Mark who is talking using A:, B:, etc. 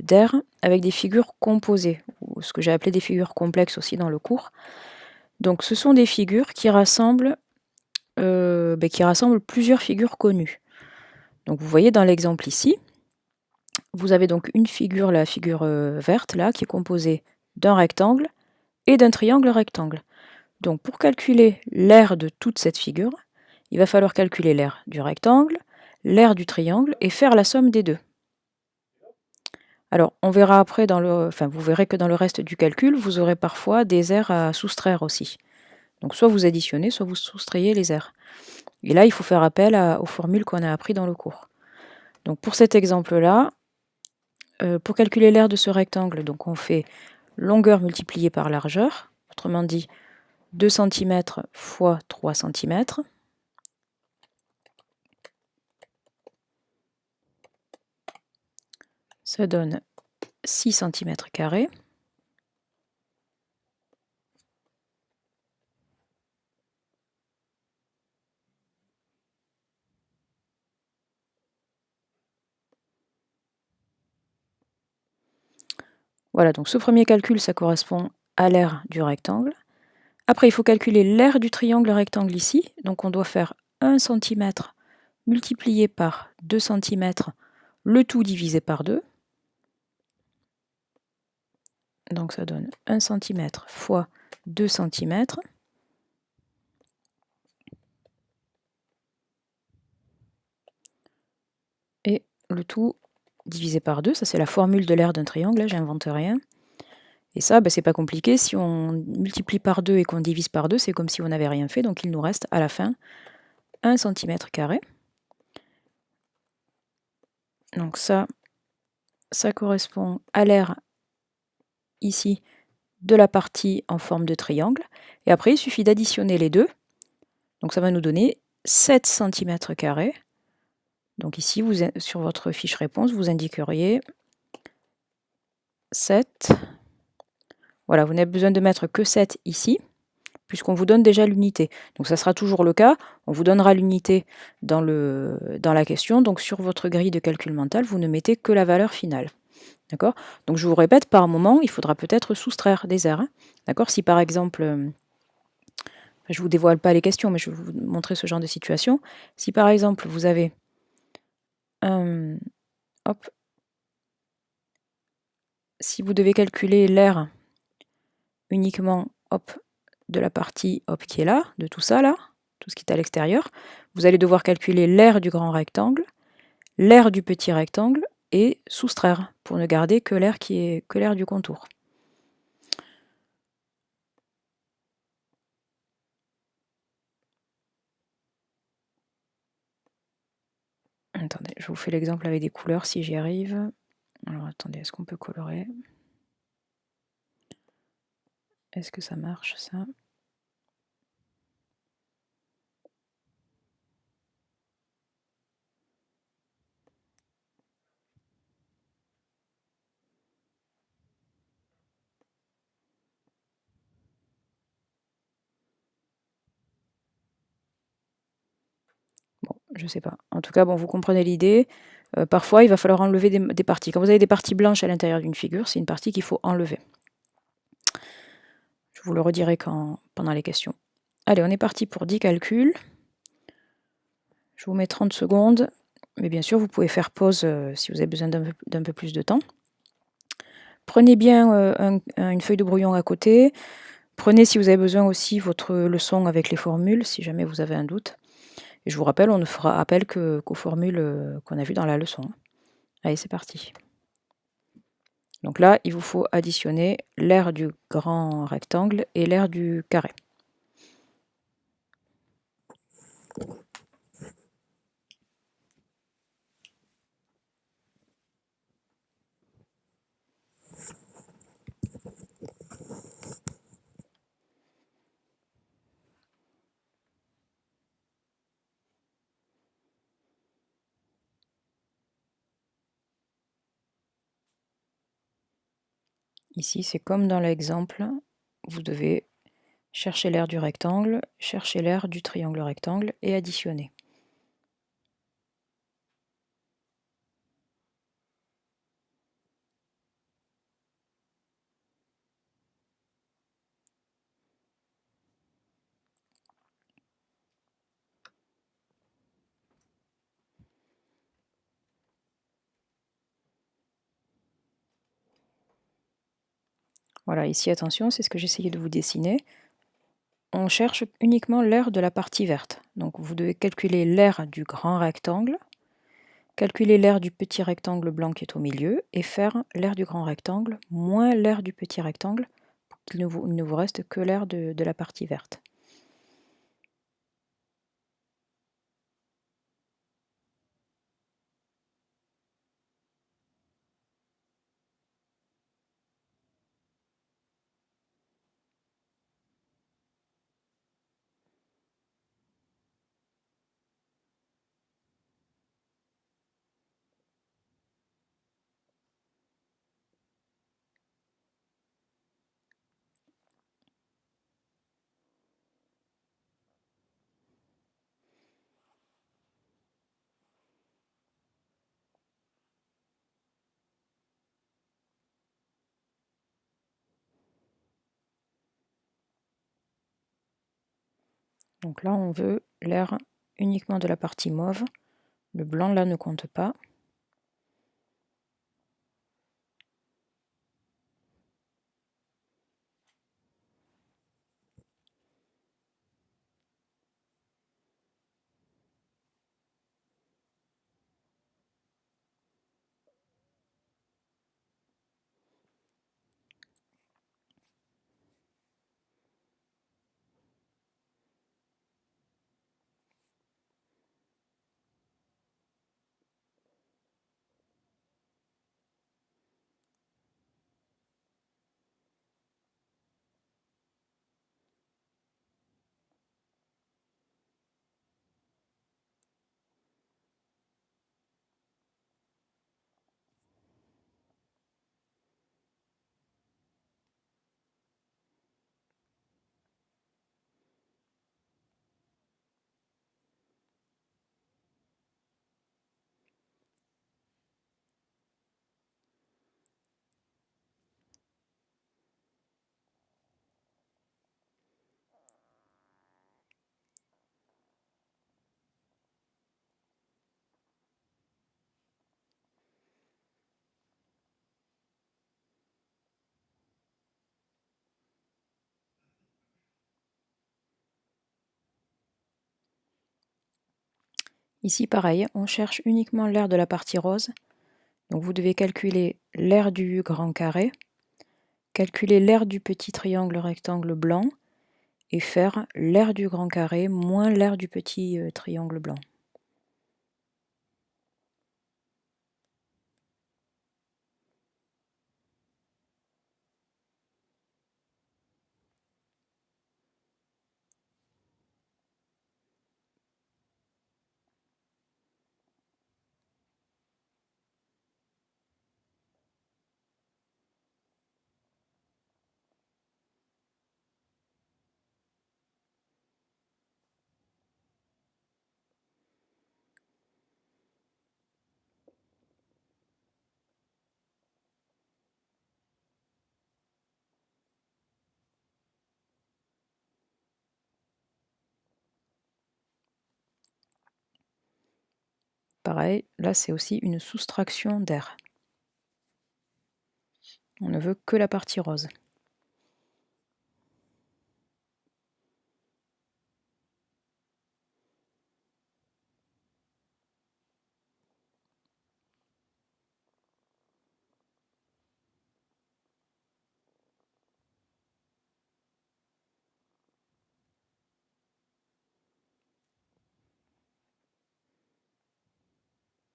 A: d'air avec des figures composées, ou ce que j'ai appelé des figures complexes aussi dans le cours. Donc ce sont des figures qui rassemblent plusieurs figures connues. Donc vous voyez dans l'exemple ici, vous avez donc une figure, la figure verte là, qui est composée d'un rectangle et d'un triangle rectangle. Donc pour calculer l'aire de toute cette figure, il va falloir calculer l'aire du rectangle, l'aire du triangle et faire la somme des deux. Alors on verra après vous verrez que dans le reste du calcul, vous aurez parfois des aires à soustraire aussi. Donc soit vous additionnez, soit vous soustrayez les aires. Et là, il faut faire appel aux formules qu'on a appris dans le cours. Donc pour cet exemple-là, pour calculer l'aire de ce rectangle, donc on fait longueur multipliée par largeur, autrement dit 2 cm fois 3 cm. Ça donne 6 cm². Voilà, donc ce premier calcul, ça correspond à l'aire du rectangle. Après, il faut calculer l'aire du triangle rectangle ici. Donc on doit faire 1 cm multiplié par 2 cm, le tout divisé par 2. Donc ça donne 1 cm fois 2 cm. Et le tout divisé par 2, ça c'est la formule de l'aire d'un triangle, là j'invente rien. Et ça, c'est pas compliqué, si on multiplie par 2 et qu'on divise par 2, c'est comme si on n'avait rien fait, donc il nous reste à la fin 1 cm². Donc ça correspond à l'aire ici de la partie en forme de triangle. Et après, il suffit d'additionner les deux. Donc ça va nous donner 7 cm². Donc ici, sur votre fiche réponse, vous indiqueriez 7. Voilà, vous n'avez besoin de mettre que 7 ici, puisqu'on vous donne déjà l'unité. Donc ça sera toujours le cas, on vous donnera l'unité dans la question, donc sur votre grille de calcul mental, vous ne mettez que la valeur finale. D'accord? Donc je vous répète, par moment, il faudra peut-être soustraire des aires. D'accord? Si par exemple, je ne vous dévoile pas les questions, mais je vais vous montrer ce genre de situation. Si par exemple, vous avez si vous devez calculer l'aire uniquement de la partie qui est là, de tout ça là, tout ce qui est à l'extérieur, vous allez devoir calculer l'aire du grand rectangle, l'aire du petit rectangle et soustraire pour ne garder que l'aire du contour. Attendez, je vous fais l'exemple avec des couleurs si j'y arrive. Alors attendez, est-ce qu'on peut colorer? Est-ce que ça marche ça? Bon, je sais pas. En tout cas, bon, vous comprenez l'idée. Parfois, il va falloir enlever des parties. Quand vous avez des parties blanches à l'intérieur d'une figure, c'est une partie qu'il faut enlever. Je vous le redirai pendant les questions. Allez, on est parti pour 10 calculs. Je vous mets 30 secondes. Mais bien sûr, vous pouvez faire pause si vous avez besoin d'un peu plus de temps. Prenez bien une feuille de brouillon à côté. Prenez, si vous avez besoin aussi, votre leçon avec les formules, si jamais vous avez un doute. Et je vous rappelle, on ne fera appel qu'aux formules qu'on a vues dans la leçon. Allez, c'est parti. Donc là, il vous faut additionner l'aire du grand rectangle et l'aire du carré. Ici, c'est comme dans l'exemple, vous devez chercher l'aire du rectangle, chercher l'aire du triangle rectangle et additionner. Voilà, ici attention, c'est ce que j'essayais de vous dessiner. On cherche uniquement l'aire de la partie verte. Donc vous devez calculer l'aire du grand rectangle, calculer l'aire du petit rectangle blanc qui est au milieu, et faire l'aire du grand rectangle moins l'aire du petit rectangle, pour qu'il ne vous reste que l'aire de la partie verte. Donc là, on veut l'aire uniquement de la partie mauve. Le blanc, là, ne compte pas. Ici, pareil, on cherche uniquement l'aire de la partie rose. Donc vous devez calculer l'aire du grand carré, calculer l'aire du petit triangle rectangle blanc et faire l'aire du grand carré moins l'aire du petit triangle blanc. Pareil, là c'est aussi une soustraction d'aire. On ne veut que la partie rose.